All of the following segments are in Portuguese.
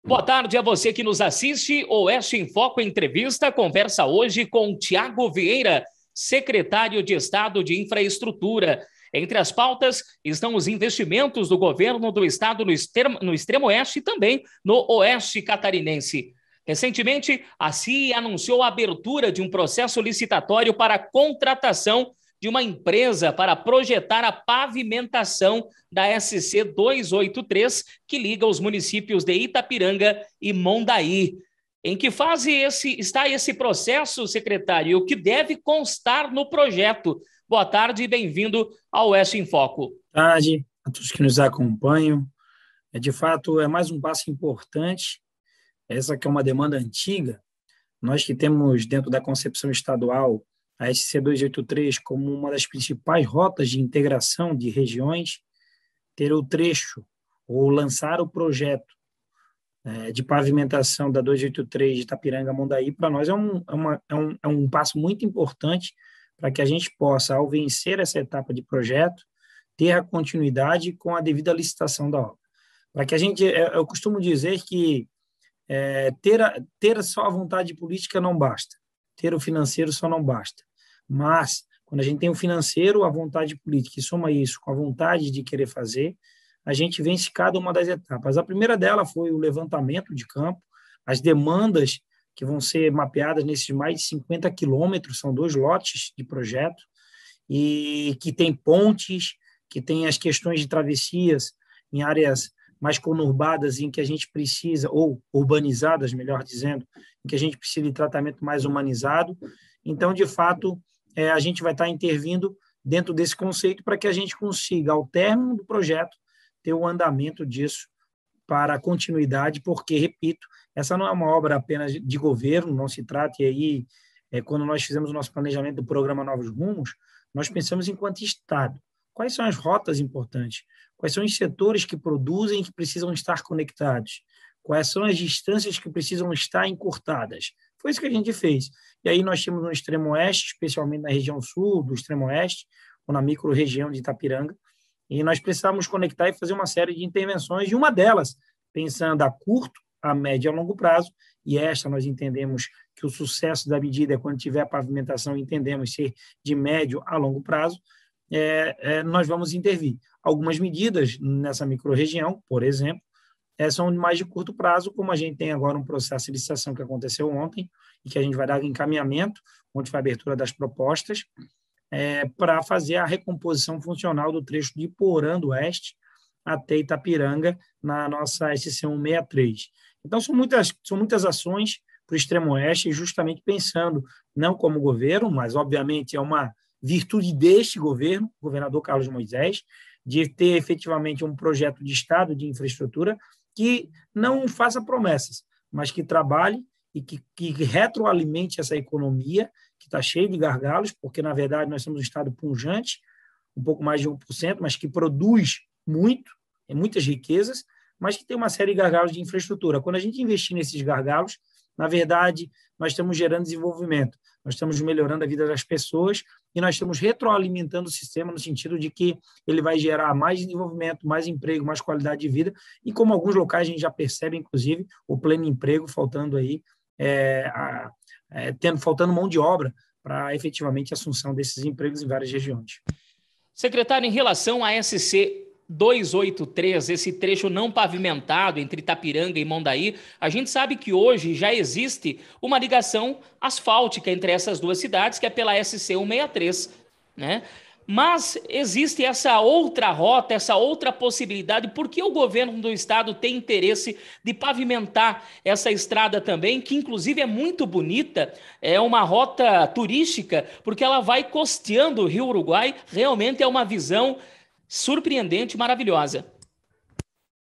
Boa tarde a você que nos assiste. Oeste em Foco Entrevista conversa hoje com Tiago Vieira, secretário de Estado de Infraestrutura. Entre as pautas estão os investimentos do governo do estado no extremo oeste e também no oeste catarinense. Recentemente, a CIE anunciou a abertura de um processo licitatório para a contratação de uma empresa para projetar a pavimentação da SC 283, que liga os municípios de Itapiranga e Mondaí. Em que fase está esse processo, secretário, e o que deve constar no projeto? Boa tarde e bem-vindo ao Oeste em Foco. Boa tarde a todos que nos acompanham. De fato, é mais um passo importante. Essa que é uma demanda antiga. Nós que temos dentro da concepção estadual a SC 283 como uma das principais rotas de integração de regiões, ter o trecho ou lançar o projeto de pavimentação da 283 de Itapiranga a Mondaí, para nós é um passo muito importante para que a gente possa, ao vencer essa etapa de projeto, ter a continuidade com a devida licitação da obra. Para que a gente, eu costumo dizer que ter só a vontade política não basta, ter o financeiro só não basta, mas quando a gente tem o financeiro, a vontade política e soma isso com a vontade de querer fazer, a gente vence cada uma das etapas. A primeira dela foi o levantamento de campo, as demandas que vão ser mapeadas nesses mais de 50 quilômetros, são 2 lotes de projeto, e que tem pontes, que tem as questões de travessias em áreas mais conurbadas em que a gente precisa, ou urbanizadas, melhor dizendo, em que a gente precisa de tratamento mais humanizado. Então, de fato, a gente vai estar intervindo dentro desse conceito para que a gente consiga, ao término do projeto, ter o andamento disso para a continuidade, porque, repito, essa não é uma obra apenas de governo, não se trata, e aí, quando nós fizemos o nosso planejamento do programa Novos Rumos, nós pensamos enquanto Estado. Quais são as rotas importantes? Quais são os setores que produzem e que precisam estar conectados? Quais são as distâncias que precisam estar encurtadas? Foi isso que a gente fez. E aí nós temos no extremo oeste, especialmente na região sul do extremo oeste, ou na micro-região de Itapiranga, e nós precisávamos conectar e fazer uma série de intervenções, e uma delas, pensando a curto, a médio e a longo prazo, e esta nós entendemos que o sucesso da medida é quando tiver a pavimentação, entendemos ser de médio a longo prazo, nós vamos intervir. Algumas medidas nessa micro-região, por exemplo, são mais de curto prazo, como a gente tem agora um processo de licitação que aconteceu ontem, e que a gente vai dar encaminhamento, onde foi a abertura das propostas, para fazer a recomposição funcional do trecho de Iporã do Oeste até Itapiranga, na nossa SC 163. Então, são muitas ações para o extremo oeste, justamente pensando, não como governo, mas, obviamente, é uma virtude deste governo, o governador Carlos Moisés, de ter efetivamente um projeto de Estado de infraestrutura que não faça promessas, mas que trabalhe e que retroalimente essa economia, que está cheia de gargalos, porque, na verdade, nós somos um Estado pujante, um pouco mais de 1%, mas que produz muito, muitas riquezas, mas que tem uma série de gargalos de infraestrutura. Quando a gente investir nesses gargalos, na verdade, nós estamos gerando desenvolvimento, nós estamos melhorando a vida das pessoas e nós estamos retroalimentando o sistema no sentido de que ele vai gerar mais desenvolvimento, mais emprego, mais qualidade de vida e, como alguns locais a gente já percebe, inclusive, o pleno emprego faltando aí, faltando mão de obra para efetivamente a assunção desses empregos em várias regiões. Secretário, em relação à SC 283, esse trecho não pavimentado entre Itapiranga e Mondaí, a gente sabe que hoje já existe uma ligação asfáltica entre essas duas cidades, que é pela SC 163, né? Mas existe essa outra rota, essa outra possibilidade. Por que o governo do estado tem interesse de pavimentar essa estrada também, que inclusive é muito bonita, é uma rota turística, porque ela vai costeando o Rio Uruguai, realmente é uma visão surpreendente, maravilhosa.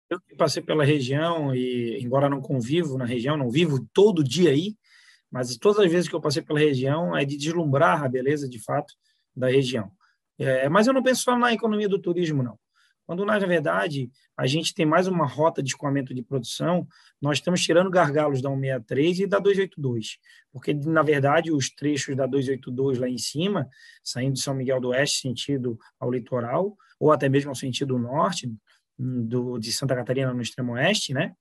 Eu que passei pela região e, embora não convivo na região, não vivo todo dia aí, mas todas as vezes que eu passei pela região é de deslumbrar a beleza, de fato, da região. Mas eu não penso só na economia do turismo, não. Quando, na verdade, a gente tem mais uma rota de escoamento de produção, nós estamos tirando gargalos da 163 e da 282, porque, na verdade, os trechos da 282 lá em cima, saindo de São Miguel do Oeste, sentido ao litoral, ou até mesmo ao sentido norte, de Santa Catarina no extremo oeste, né?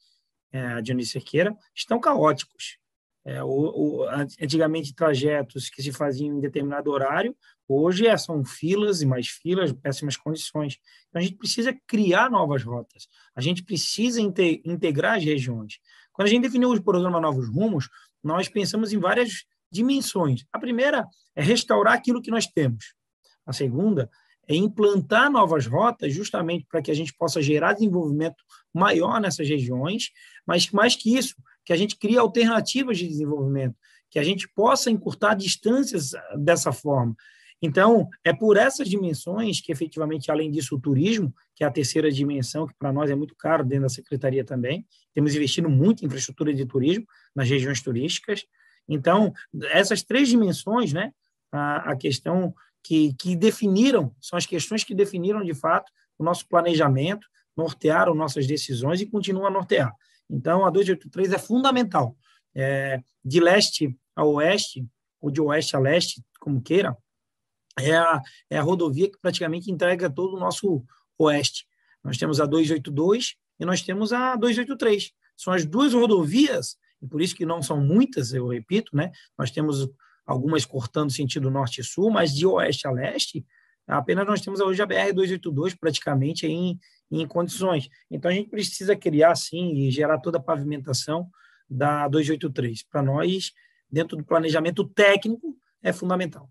a Dionísio Cerqueira, estão caóticos. Antigamente, trajetos que se faziam em determinado horário, hoje são filas e mais filas, péssimas condições. Então, a gente precisa criar novas rotas, a gente precisa integrar as regiões. Quando a gente definiu o programa Novos Rumos, nós pensamos em várias dimensões. A primeira é restaurar aquilo que nós temos. A segunda é implantar novas rotas, justamente para que a gente possa gerar desenvolvimento maior nessas regiões, mas mais que isso, que a gente crie alternativas de desenvolvimento, que a gente possa encurtar distâncias dessa forma. Então, é por essas dimensões que, efetivamente, além disso, o turismo, que é a terceira dimensão, que para nós é muito caro dentro da Secretaria também, temos investido muito em infraestrutura de turismo nas regiões turísticas. Então, essas três dimensões, né, a questão que definiram, são as questões que definiram, de fato, o nosso planejamento, nortearam nossas decisões e continuam a nortear. Então, a 283 é fundamental. De leste a oeste, ou de oeste a leste, como queira, é a rodovia que praticamente entrega todo o nosso oeste. Nós temos a 282 e nós temos a 283. São as duas rodovias, e por isso que não são muitas, eu repito, né? Nós temos algumas cortando sentido norte e sul, mas de oeste a leste, apenas nós temos hoje a BR-282 praticamente em condições. Então, a gente precisa criar, sim, e gerar toda a pavimentação da 283. Para nós, dentro do planejamento técnico, é fundamental.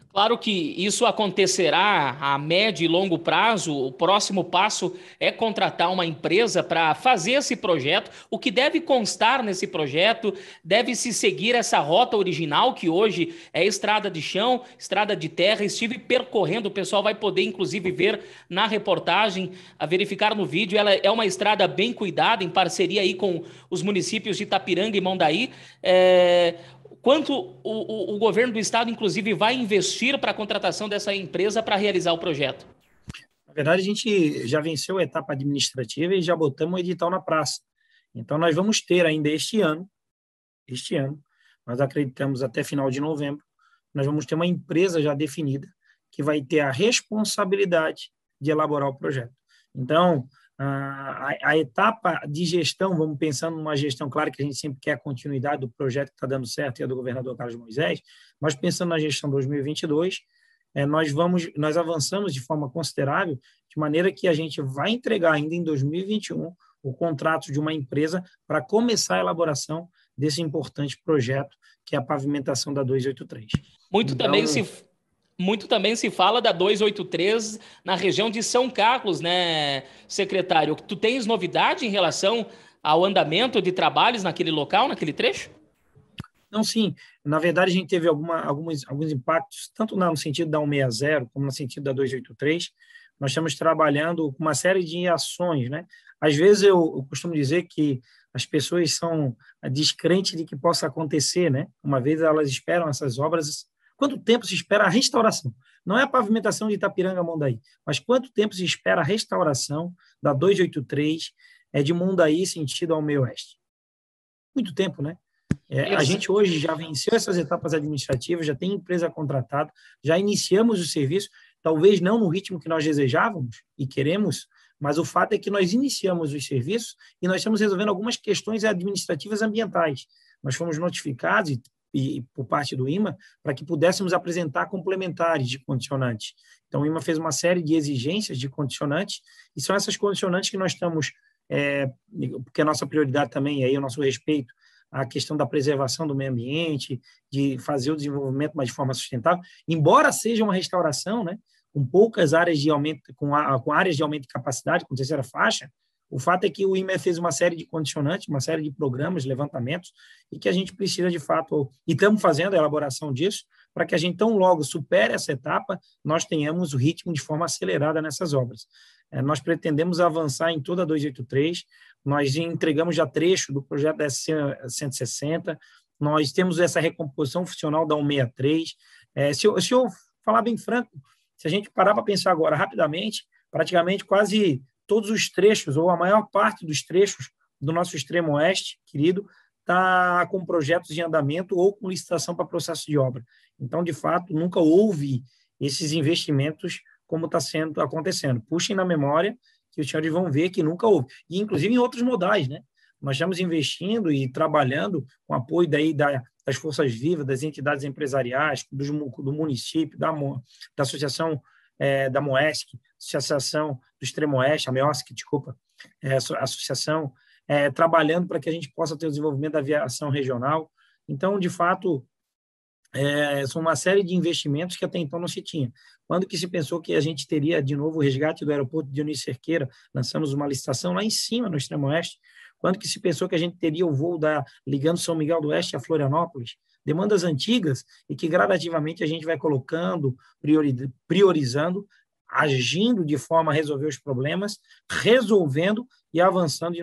Claro que isso acontecerá a médio e longo prazo. O próximo passo é contratar uma empresa para fazer esse projeto. O que deve constar nesse projeto deve se seguir essa rota original, que hoje é estrada de chão, estrada de terra. Estive percorrendo, o pessoal vai poder inclusive ver na reportagem, a verificar no vídeo. Ela é uma estrada bem cuidada, em parceria aí com os municípios de Itapiranga e Mondaí. Quanto o governo do estado, inclusive, vai investir para a contratação dessa empresa para realizar o projeto? Na verdade, a gente já venceu a etapa administrativa e já botamos o edital na praça. Então, nós vamos ter ainda este ano, nós acreditamos até final de novembro, nós vamos ter uma empresa já definida que vai ter a responsabilidade de elaborar o projeto. Então, a etapa de gestão, vamos pensando numa gestão, claro que a gente sempre quer a continuidade do projeto que está dando certo e é do governador Carlos Moisés, mas pensando na gestão 2022, nós avançamos de forma considerável, de maneira que a gente vai entregar ainda em 2021 o contrato de uma empresa para começar a elaboração desse importante projeto, que é a pavimentação da 283. Muito também se fala da 283 na região de São Carlos, né, secretário? Tu tens novidade em relação ao andamento de trabalhos naquele local, naquele trecho? Não, sim. Na verdade, a gente teve alguns impactos, tanto no sentido da 160, como no sentido da 283. Nós estamos trabalhando com uma série de ações, né? Às vezes, eu costumo dizer que as pessoas são descrentes de que possa acontecer, né? Uma vez elas esperam essas obras. Quanto tempo se espera a restauração? Não é a pavimentação de Itapiranga a Mondaí, mas quanto tempo se espera a restauração da 283 de Mondaí sentido ao meio oeste? Muito tempo, né? A gente hoje já venceu essas etapas administrativas, já tem empresa contratada, já iniciamos o serviço, talvez não no ritmo que nós desejávamos e queremos, mas o fato é que nós iniciamos os serviços e nós estamos resolvendo algumas questões administrativas ambientais. Nós fomos notificados e por parte do IMA, para que pudéssemos apresentar complementares de condicionantes. Então, o IMA fez uma série de exigências de condicionantes, e são essas condicionantes que nós estamos, porque a nossa prioridade também, e aí o nosso respeito, a questão da preservação do meio ambiente, de fazer o desenvolvimento, mas de forma sustentável, embora seja uma restauração, né, com poucas áreas de aumento, com áreas de aumento de capacidade, com terceira faixa, o fato é que o IME fez uma série de condicionantes, uma série de programas, levantamentos, e que a gente precisa, de fato, e estamos fazendo a elaboração disso, para que a gente, tão logo supere essa etapa, nós tenhamos o ritmo de forma acelerada nessas obras. Nós pretendemos avançar em toda a 283, nós entregamos já trecho do projeto da SC-160, nós temos essa recomposição funcional da 163. Se eu falar bem franco, se a gente parar para pensar agora rapidamente, praticamente quase todos os trechos, ou a maior parte dos trechos do nosso extremo oeste, querido, está com projetos em andamento ou com licitação para processo de obra. Então, de fato, nunca houve esses investimentos como está acontecendo. Puxem na memória que os senhores vão ver que nunca houve. E, inclusive, em outros modais, né? nós estamos investindo e trabalhando com apoio daí das forças vivas, das entidades empresariais, do município, da associação da MOESC, Associação do Extremo Oeste, a MEOSC, desculpa, associação, trabalhando para que a gente possa ter o desenvolvimento da aviação regional. Então, de fato, são uma série de investimentos que até então não se tinha. Quando que se pensou que a gente teria de novo o resgate do aeroporto de Dionísio Cerqueira? Lançamos uma licitação lá em cima, no Extremo Oeste. Quando que se pensou que a gente teria o voo ligando São Miguel do Oeste a Florianópolis? Demandas antigas e que gradativamente a gente vai colocando, priorizando, agindo de forma a resolver os problemas, resolvendo e avançando em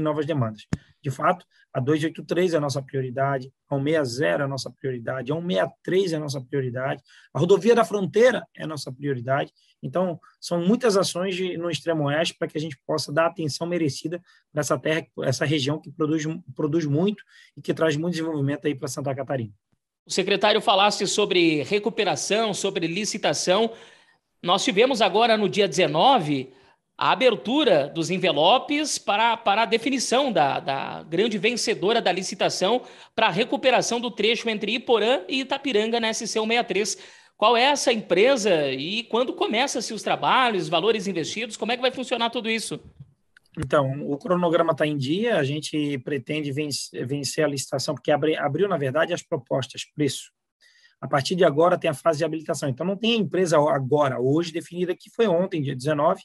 novas demandas. De fato, a 283 é a nossa prioridade, a 160 é a nossa prioridade, a 163 é a nossa prioridade, a rodovia da fronteira é a nossa prioridade. Então, são muitas ações no Extremo Oeste para que a gente possa dar atenção merecida para essa terra, essa região que produz muito e que traz muito desenvolvimento aí para Santa Catarina. O secretário falasse sobre recuperação, sobre licitação. Nós tivemos agora, no dia 19, a abertura dos envelopes para a definição da grande vencedora da licitação para a recuperação do trecho entre Iporã e Itapiranga na SC-163. Qual é essa empresa e quando começam-se os trabalhos, valores investidos, como é que vai funcionar tudo isso? Então, o cronograma está em dia, a gente pretende vencer a licitação, porque abriu, na verdade, as propostas, preço. A partir de agora tem a fase de habilitação. Então, não tem a empresa agora, hoje, definida, que foi ontem, dia 19.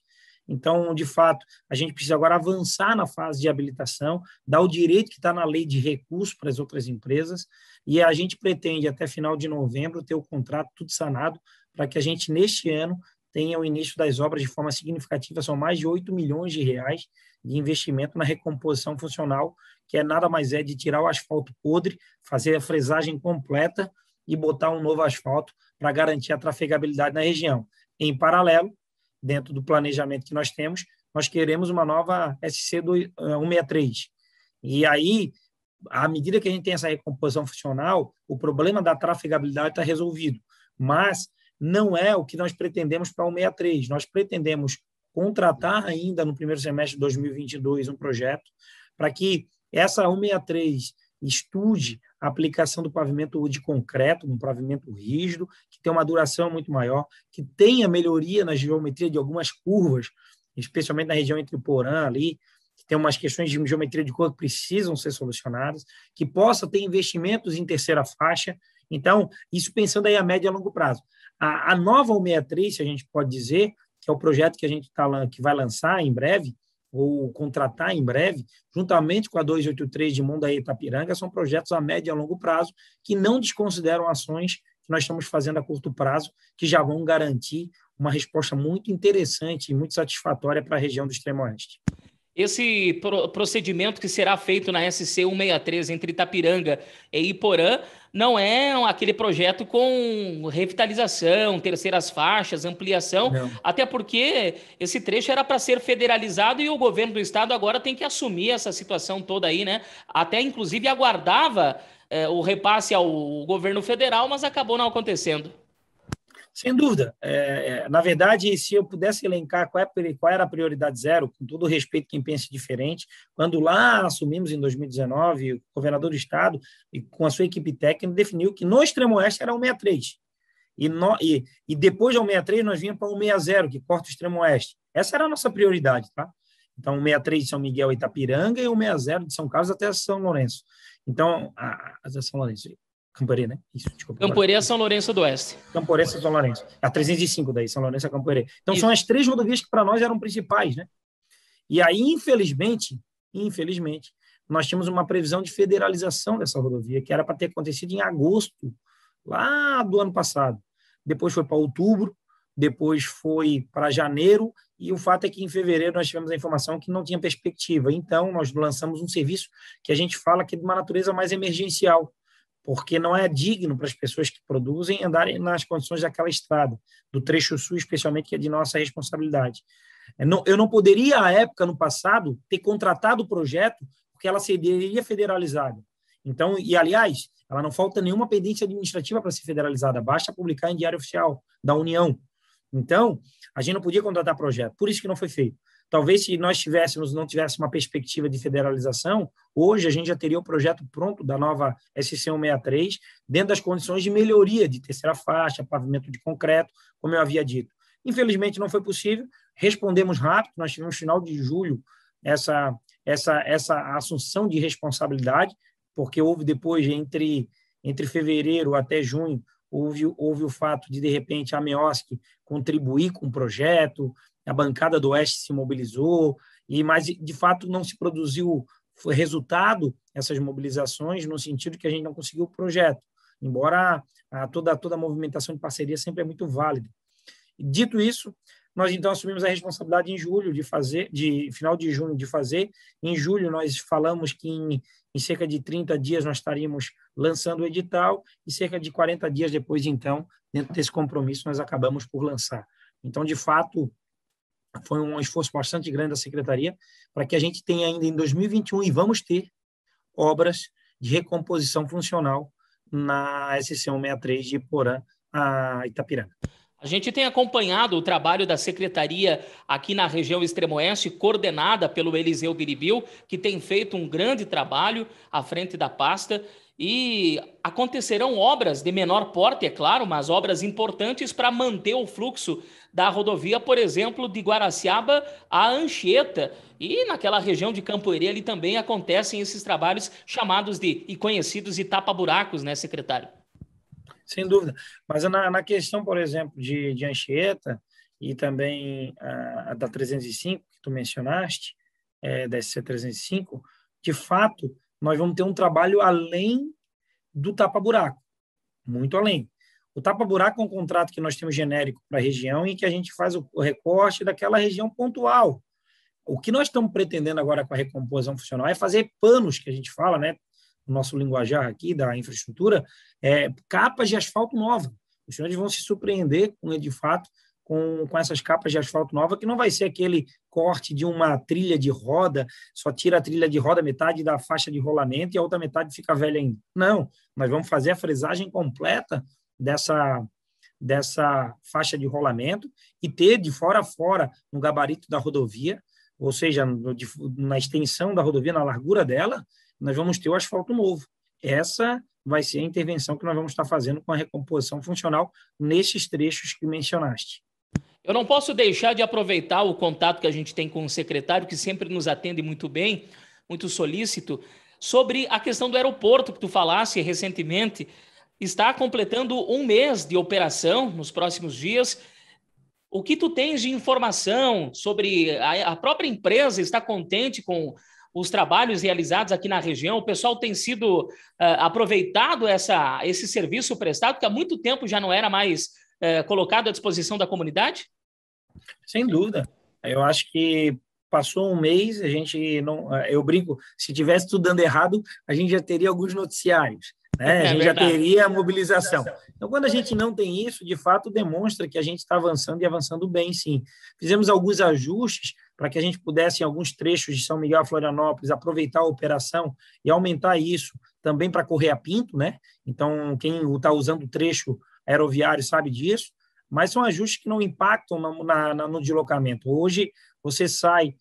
Então, de fato, a gente precisa agora avançar na fase de habilitação, dar o direito que está na lei de recurso para as outras empresas, e a gente pretende, até final de novembro, ter o contrato tudo sanado, para que a gente, neste ano, tenha o início das obras de forma significativa. São mais de 8 milhões de reais de investimento na recomposição funcional, que nada mais de tirar o asfalto podre, fazer a fresagem completa e botar um novo asfalto para garantir a trafegabilidade na região. Em paralelo, dentro do planejamento que nós temos, nós queremos uma nova SC-163. E aí, à medida que a gente tem essa recomposição funcional, o problema da trafegabilidade está resolvido. Mas não é o que nós pretendemos para a 163. Nós pretendemos contratar ainda no primeiro semestre de 2022 um projeto para que essa 163 estude a aplicação do pavimento de concreto, um pavimento rígido, que tem uma duração muito maior, que tenha melhoria na geometria de algumas curvas, especialmente na região entre o Porã ali, que tem umas questões de geometria de curva que precisam ser solucionadas, que possa ter investimentos em terceira faixa. Então, isso pensando aí a médio e a longo prazo. A nova 163, se a gente pode dizer, que é o projeto que a gente que vai lançar em breve, ou contratar em breve, juntamente com a 283 de Mondaí e Itapiranga, são projetos a médio e a longo prazo que não desconsideram ações que nós estamos fazendo a curto prazo, que já vão garantir uma resposta muito interessante e muito satisfatória para a região do Extremo Oeste. Esse procedimento que será feito na SC-163 entre Itapiranga e Iporã não é aquele projeto com revitalização, terceiras faixas, ampliação, não. Até porque esse trecho era para ser federalizado e o governo do estado agora tem que assumir essa situação toda aí, né? Até inclusive aguardava o repasse ao governo federal, mas acabou não acontecendo. Sem dúvida. Na verdade, se eu pudesse elencar qual era a prioridade zero, com todo o respeito a quem pense diferente, quando lá assumimos em 2019, o governador do estado, e com a sua equipe técnica, definiu que no Extremo Oeste era 163. E depois da 163, nós vínhamos para 160, que corta o Extremo Oeste. Essa era a nossa prioridade, tá? Então, 163 de São Miguel e Itapiranga e 160 de São Carlos até São Lourenço. Então, até São Lourenço. Camporê, né? Isso, desculpa. Camporê é São Lourenço do Oeste. Camporê é São Lourenço. A 305 daí, São Lourenço é Camporê. Então, são as três rodovias que para nós eram principais, né? E aí, infelizmente, nós tínhamos uma previsão de federalização dessa rodovia, que era para ter acontecido em agosto, lá do ano passado. Depois foi para outubro, depois foi para janeiro, e o fato é que em fevereiro nós tivemos a informação que não tinha perspectiva. Então, nós lançamos um serviço que a gente fala que é de uma natureza mais emergencial, porque não é digno para as pessoas que produzem andarem nas condições daquela estrada, do trecho sul, especialmente, que é de nossa responsabilidade. Eu não poderia, à época, no passado, ter contratado o projeto, porque ela seria federalizada. Então, e, aliás, ela não falta nenhuma pendência administrativa para ser federalizada, basta publicar em Diário Oficial da União. Então, a gente não podia contratar projeto, por isso que não foi feito. Talvez se nós não tivéssemos uma perspectiva de federalização, hoje a gente já teria o projeto pronto da nova SC163, dentro das condições de melhoria de terceira faixa, pavimento de concreto, como eu havia dito. Infelizmente não foi possível, respondemos rápido, nós tivemos no final de julho essa assunção de responsabilidade, porque houve depois, entre fevereiro até junho, houve o fato de repente, a MEOSC contribuir com o projeto, a bancada do Oeste se mobilizou, mas, de fato, não se produziu resultado essas mobilizações, no sentido que a gente não conseguiu o projeto, embora toda a movimentação de parceria sempre é muito válida. Dito isso, nós, então, assumimos a responsabilidade em julho final de junho de fazer. Em julho, nós falamos que em cerca de 30 dias nós estaríamos lançando o edital e cerca de 40 dias depois, então, dentro desse compromisso, nós acabamos por lançar. Então, de fato, foi um esforço bastante grande da Secretaria para que a gente tenha ainda em 2021, e vamos ter, obras de recomposição funcional na SC163 de Iporã a Itapiranga. A gente tem acompanhado o trabalho da Secretaria aqui na região Extremo-Oeste, coordenada pelo Eliseu Biribil, que tem feito um grande trabalho à frente da pasta, e acontecerão obras de menor porte, é claro, mas obras importantes para manter o fluxo da rodovia, por exemplo, de Guaraciaba a Anchieta, e naquela região de Campoerê ali também acontecem esses trabalhos chamados e conhecidos de tapa-buracos, né, secretário? Sem dúvida. Mas na questão, por exemplo, de Anchieta e também da 305, que tu mencionaste, da SC305, de fato, nós vamos ter um trabalho além do tapa-buraco, muito além. O tapa-buraco é um contrato que nós temos genérico para a região e que a gente faz o recorte daquela região pontual. O que nós estamos pretendendo agora com a recomposição funcional é fazer panos, que a gente fala, né? O nosso linguajar aqui da infraestrutura, capas de asfalto nova. Os senhores vão se surpreender, de fato, com essas capas de asfalto nova, que não vai ser aquele corte de uma trilha de roda, só tira a trilha de roda, metade da faixa de rolamento e a outra metade fica velha ainda. Não, nós vamos fazer a fresagem completa dessa faixa de rolamento e ter de fora a fora no gabarito da rodovia, ou seja, na extensão da rodovia, na largura dela, nós vamos ter o asfalto novo. Essa vai ser a intervenção que nós vamos estar fazendo com a recomposição funcional nesses trechos que mencionaste. Eu não posso deixar de aproveitar o contato que a gente tem com o secretário, que sempre nos atende muito bem, muito solícito, sobre a questão do aeroporto que tu falasse recentemente. Está completando 1 mês de operação nos próximos dias. O que tu tens de informação sobre a própria empresa? Está contente com os trabalhos realizados aqui na região? O pessoal tem sido aproveitado esse serviço prestado, que há muito tempo já não era mais colocado à disposição da comunidade? Sem dúvida. Eu acho que passou 1 mês, a gente não... Eu brinco, se tivesse tudo dando errado, a gente já teria alguns noticiários, né? A gente já teria a mobilização. Então, quando a gente não tem isso, de fato, demonstra que a gente está avançando e avançando bem, sim. Fizemos alguns ajustes para que a gente pudesse, em alguns trechos de São Miguel a Florianópolis, aproveitar a operação e aumentar isso também para correr a Pinto, né? Então, quem está usando o trecho aeroviário sabe disso, mas são ajustes que não impactam no deslocamento. Hoje, você sai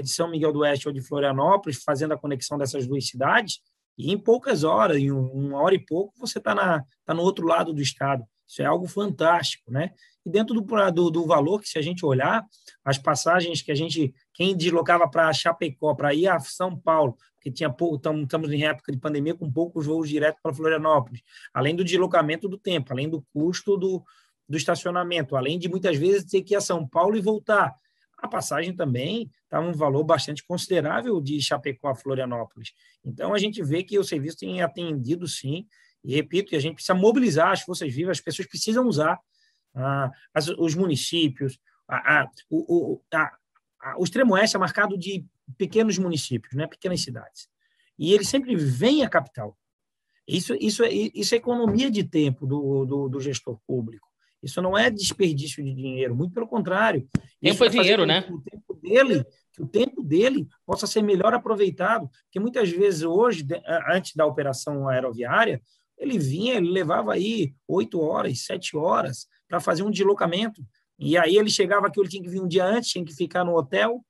de São Miguel do Oeste ou de Florianópolis, fazendo a conexão dessas duas cidades, e em poucas horas, em 1 hora e pouco, você está no outro lado do estado. Isso é algo fantástico, né? E dentro do valor, que se a gente olhar, as passagens que quem deslocava para Chapecó, para ir a São Paulo, porque estamos em época de pandemia com poucos voos diretos para Florianópolis, além do deslocamento do tempo, além do custo do estacionamento, além de muitas vezes ter que ir a São Paulo e voltar. A passagem também está um valor bastante considerável de Chapecó a Florianópolis. Então, a gente vê que o serviço tem atendido, sim, e repito, a gente precisa mobilizar as forças vivas, as pessoas precisam usar os municípios. O Extremo-Oeste é marcado de pequenos municípios, né, pequenas cidades. E ele sempre vem à capital. Isso é economia de tempo do gestor público. Isso não é desperdício de dinheiro, muito pelo contrário. Tempo é dinheiro, né? Que o tempo dele possa ser melhor aproveitado, porque muitas vezes hoje, antes da operação aeroviária, ele levava aí 8 horas, 7 horas para fazer um deslocamento. E aí ele chegava aqui, ele tinha que vir um dia antes, tinha que ficar no hotel,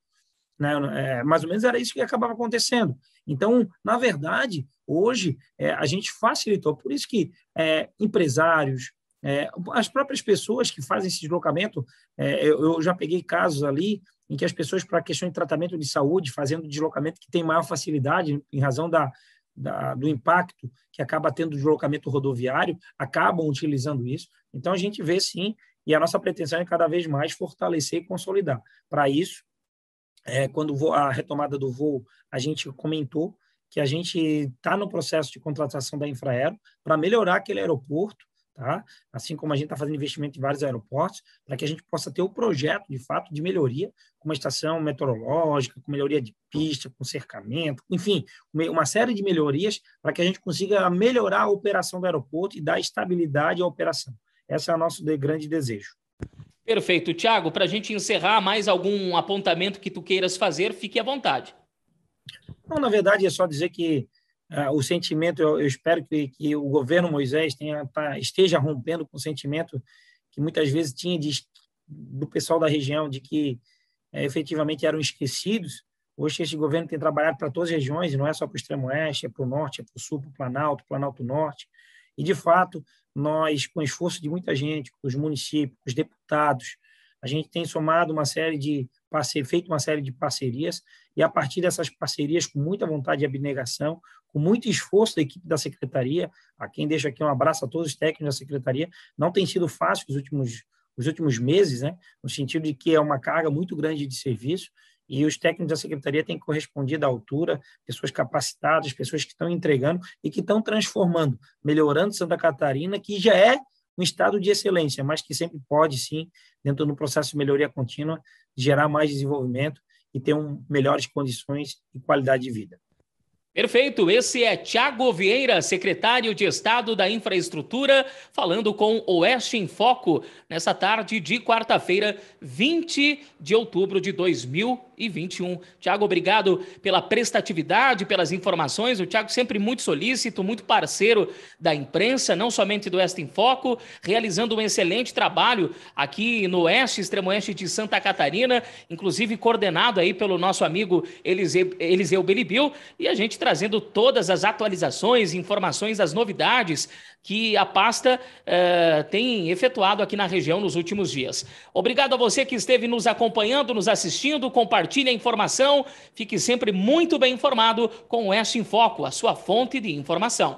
né? Mais ou menos era isso que acabava acontecendo. Então, na verdade, hoje a gente facilitou. Por isso que empresários, as próprias pessoas que fazem esse deslocamento, eu já peguei casos ali em que as pessoas, para questão de tratamento de saúde, fazendo deslocamento que tem maior facilidade, em razão do impacto que acaba tendo o deslocamento rodoviário, acabam utilizando isso. Então, a gente vê, sim, e a nossa pretensão é cada vez mais fortalecer e consolidar. Para isso, quando a retomada do voo, a gente comentou que a gente está no processo de contratação da Infraero para melhorar aquele aeroporto, tá? Assim como a gente está fazendo investimento em vários aeroportos, para que a gente possa ter o projeto, de fato, de melhoria, com uma estação meteorológica, com melhoria de pista, com cercamento, enfim, uma série de melhorias para que a gente consiga melhorar a operação do aeroporto e dar estabilidade à operação. Esse é o nosso grande desejo. Perfeito. Thiago, para a gente encerrar, mais algum apontamento que tu queiras fazer, fique à vontade. Não, na verdade, é só dizer que o sentimento, eu espero que o governo Moisés esteja rompendo com o sentimento que muitas vezes tinha do pessoal da região, de que efetivamente eram esquecidos. Hoje, esse governo tem trabalhado para todas as regiões, e não é só para o extremo oeste, é para o norte, é para o sul, para o Planalto Norte. E, de fato, nós, com o esforço de muita gente, com os municípios, com os deputados, a gente tem somado feito uma série de parcerias, e a partir dessas parcerias, com muita vontade de abnegação, com muito esforço da equipe da Secretaria, a quem deixo aqui um abraço a todos os técnicos da Secretaria, não tem sido fácil os últimos meses, né? No sentido de que é uma carga muito grande de serviço, e os técnicos da Secretaria têm correspondido à altura, pessoas capacitadas, pessoas que estão entregando e que estão transformando, melhorando Santa Catarina, que já é um estado de excelência, mas que sempre pode, sim, dentro do processo de melhoria contínua, gerar mais desenvolvimento e ter melhores condições e qualidade de vida. Perfeito, esse é Thiago Vieira, secretário de Estado da Infraestrutura, falando com Oeste em Foco, nessa tarde de quarta-feira, 20 de outubro de 2021. Thiago, obrigado pela prestatividade, pelas informações. O Thiago sempre muito solícito, muito parceiro da imprensa, não somente do Oeste em Foco, realizando um excelente trabalho aqui no Oeste, extremo oeste de Santa Catarina, inclusive coordenado aí pelo nosso amigo Eliseu Belibil, e a gente trazendo todas as atualizações, informações, as novidades que a pasta tem efetuado aqui na região nos últimos dias. Obrigado a você que esteve nos acompanhando, nos assistindo, compartilhe a informação, fique sempre muito bem informado com o Oeste em Foco, a sua fonte de informação.